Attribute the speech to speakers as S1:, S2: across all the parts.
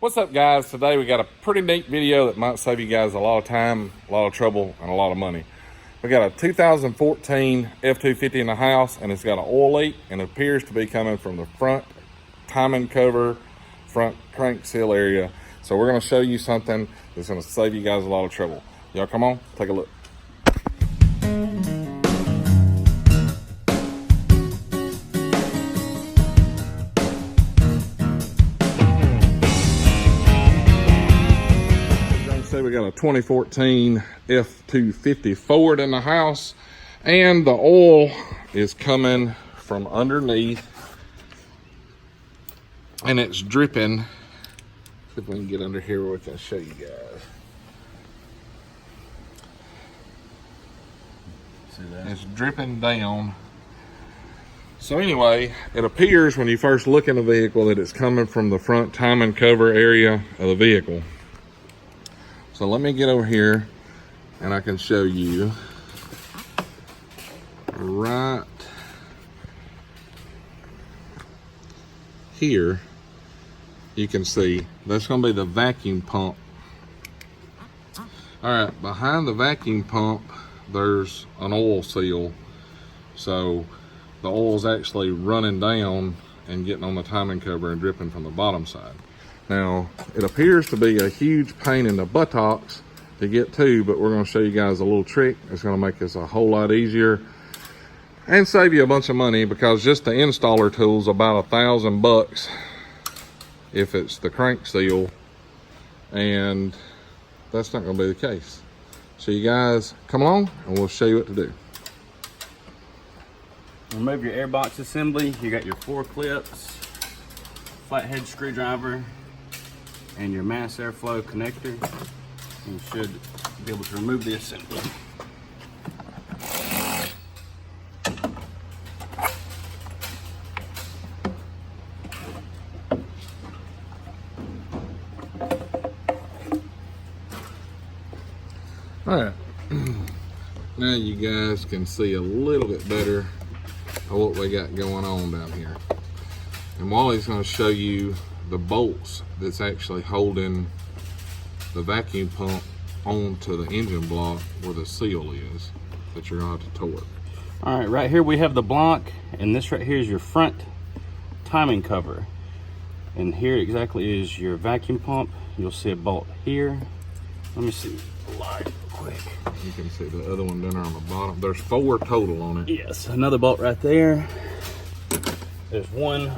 S1: What's up, guys? Today we got a pretty neat video that might save you guys a lot of time, a lot of trouble, and a lot of money. We got a 2014 F-250 in the house, and it's got an oil leak, and it appears to be coming from the front timing cover, front crank seal area. So we're going to show you something that's going to save you guys a lot of trouble. Y'all come on, take a look. We got a 2014 F-250 Ford in the house, and the oil is coming from underneath and it's dripping. See if we can get under here where we can show you guys. See that? It's dripping down. So anyway, it appears when you first look in the vehicle that it's coming from the front timing cover area of the vehicle. So let me get over here and I can show you right here. You can see that's going to be the vacuum pump. All right, behind the vacuum pump there's an oil seal, so the oil's actually running down and getting on the timing cover and dripping from the bottom side. Now, it appears to be a huge pain in the buttocks to get to, but we're going to show you guys a little trick. It's going to make this a whole lot easier and save you a bunch of money, because just the installer tool's about $1,000 if it's the crank seal, and that's not going to be the case. So you guys come along and we'll show you what to do.
S2: Remove your airbox assembly. You got your 4 clips, flathead screwdriver, and your mass airflow connector. You should be able to remove the assembly.
S1: All right, now you guys can see a little bit better of what we got going on down here. And Wally's going to show you the bolts that's actually holding the vacuum pump onto the engine block where the seal is that you're going to have to torque.
S2: All right, right here we have the block, and this right here is your front timing cover. And here exactly is your vacuum pump. You'll see a bolt here. Let me see the light real quick.
S1: You can see the other one down there on the bottom. There's 4 total on it.
S2: Yes, another bolt right there. There's one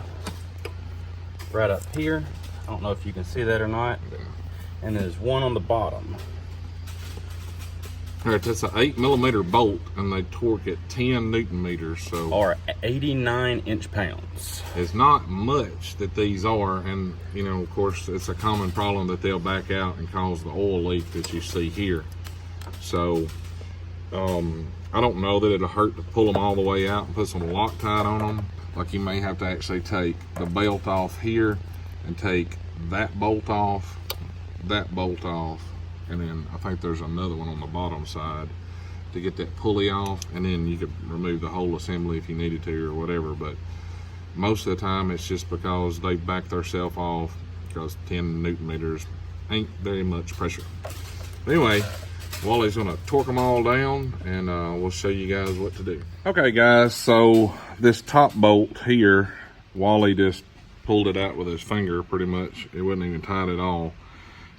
S2: right up here. I don't know if you can see that or not.
S1: Yeah.
S2: And there's one on the bottom.
S1: All right, that's an 8mm bolt, and they torque at 10 Newton meters. So,
S2: or 89 inch-pounds.
S1: It's not much that these are, and you know, of course, it's a common problem that they'll back out and cause the oil leak that you see here. So, I don't know that it'll hurt to pull them all the way out and put some Loctite on them. Like, you may have to actually take the belt off here and take that bolt off, and then I think there's another one on the bottom side to get that pulley off, and then you could remove the whole assembly if you needed to or whatever. But most of the time it's just because they back themselves off, because 10 Newton meters ain't very much pressure. Anyway, Wally's gonna torque them all down, and we'll show you guys what to do. Okay guys, so this top bolt here, Wally just pulled it out with his finger pretty much. It wasn't even tight at all.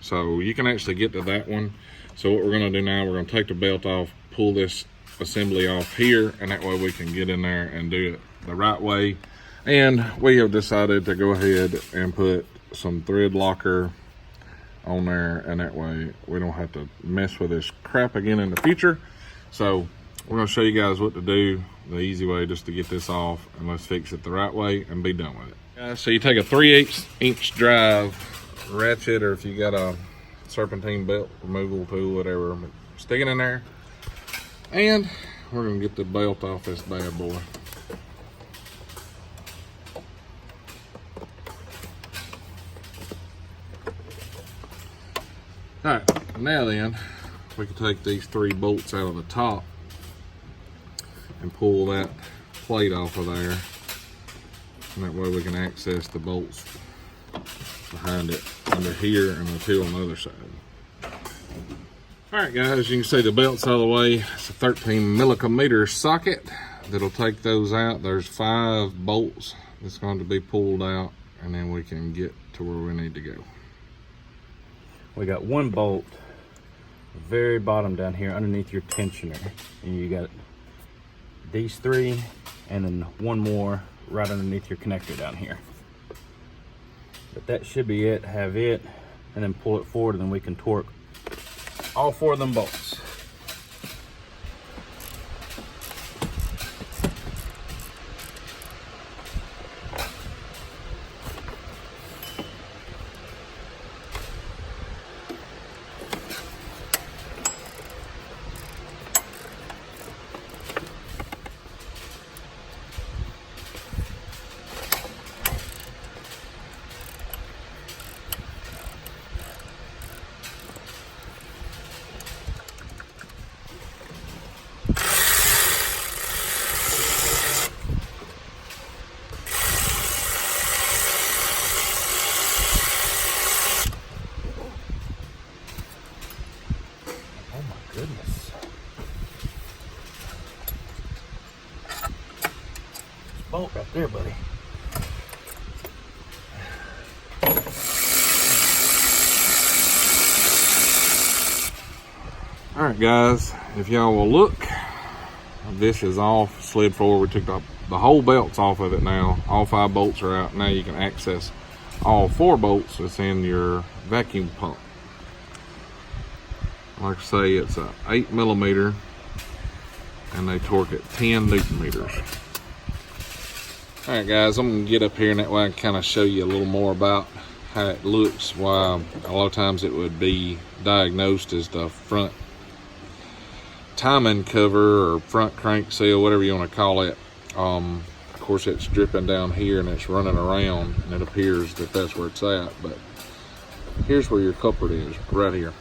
S1: So you can actually get to that one. So what we're gonna do now, we're gonna take the belt off, pull this assembly off here, and that way we can get in there and do it the right way. And we have decided to go ahead and put some thread locker on there, and that way we don't have to mess with this crap again in the future. So we're gonna show you guys what to do, the easy way just to get this off, and let's fix it the right way and be done with it. So you take a 3/8 inch drive ratchet, or if you got a serpentine belt removal tool, whatever, stick it in there, and we're gonna get the belt off this bad boy. All right, now then we can take these 3 bolts out of the top and pull that plate off of there, and that way we can access the bolts behind it under here and the two on the other side. All right, guys, you can see the belt's out of the way. It's a 13 millimeter socket that'll take those out. There's 5 bolts that's going to be pulled out, and then we can get to where we need to go.
S2: We got 1 bolt very bottom down here underneath your tensioner, and you got these 3 and then 1 more right underneath your connector down here. But that should be it. Have it, and then pull it forward, and then we can torque all 4 of them bolts. Goodness. Bolt right there, buddy.
S1: All right, guys, if y'all will look, this is off, slid forward. We took the whole belt's off of it now. All 5 bolts are out. Now you can access all 4 bolts that's in your vacuum pump. Like I say, it's a 8 millimeter, and they torque at 10 Newton meters. All right, guys, I'm gonna get up here, and that way I can kind of show you a little more about how it looks. Why a lot of times it would be diagnosed as the front timing cover or front crank seal, whatever you want to call it. Of course, it's dripping down here and it's running around, and it appears that that's where it's at. But here's where your culprit is, right here.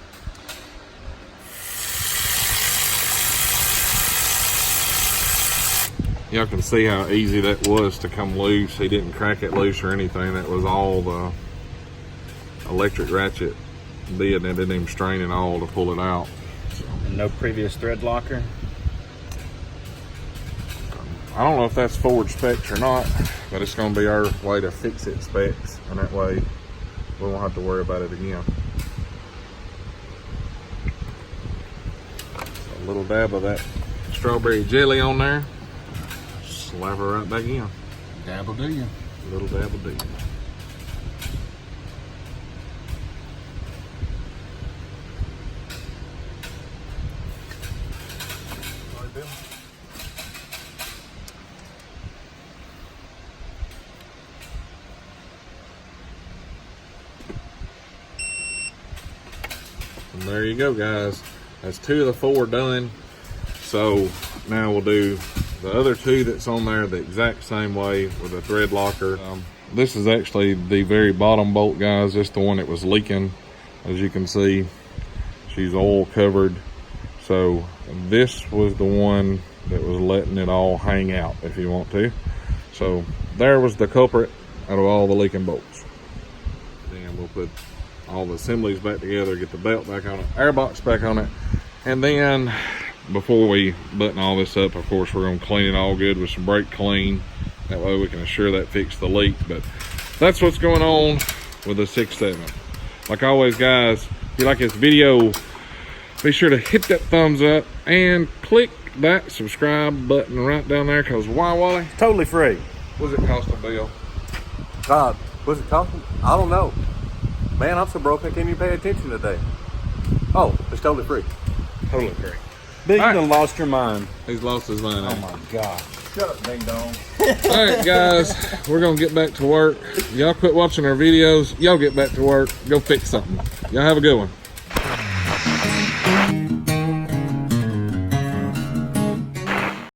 S1: Y'all can see how easy that was to come loose. He didn't crack it loose or anything. That was all the electric ratchet did, and it didn't even strain at all to pull it out. So,
S2: And no previous thread locker.
S1: I don't know if that's forward specs or not, but it's going to be our way to fix it specs, and that way we won't have to worry about it again. So a little dab of that strawberry jelly on there. Slap her right back in.
S2: Dabble do you.
S1: A little dabble do. And there you go, guys. That's 2 of the 4 done. So now we'll do the other 2 that's on there the exact same way with a thread locker. This is actually the very bottom bolt, guys. It's the one that was leaking. As you can see, she's oil covered. So this was the one that was letting it all hang out, if you want to. So there was the culprit out of all the leaking bolts. Then we'll put all the assemblies back together, get the belt back on it, airbox back on it, and then before we button all this up, of course, we're going to clean it all good with some brake clean. That way we can assure that fixed the leak. But that's what's going on with the 6.7. Like always, guys, if you like this video, be sure to hit that thumbs up and click that subscribe button right down there, because why, Wally?
S2: Totally free.
S1: What's it cost a bill?
S3: God, what's it costing? I don't know. Man, I'm so broke I can't even pay attention today. Oh, it's totally free.
S1: Totally free.
S2: Bill, you
S1: All right.
S2: done lost your mind.
S1: He's lost his mind.
S2: Oh my God.
S3: Shut up, ding dong.
S1: All right, guys, we're going to get back to work. Y'all quit watching our videos. Y'all get back to work. Go fix something. Y'all have a good one.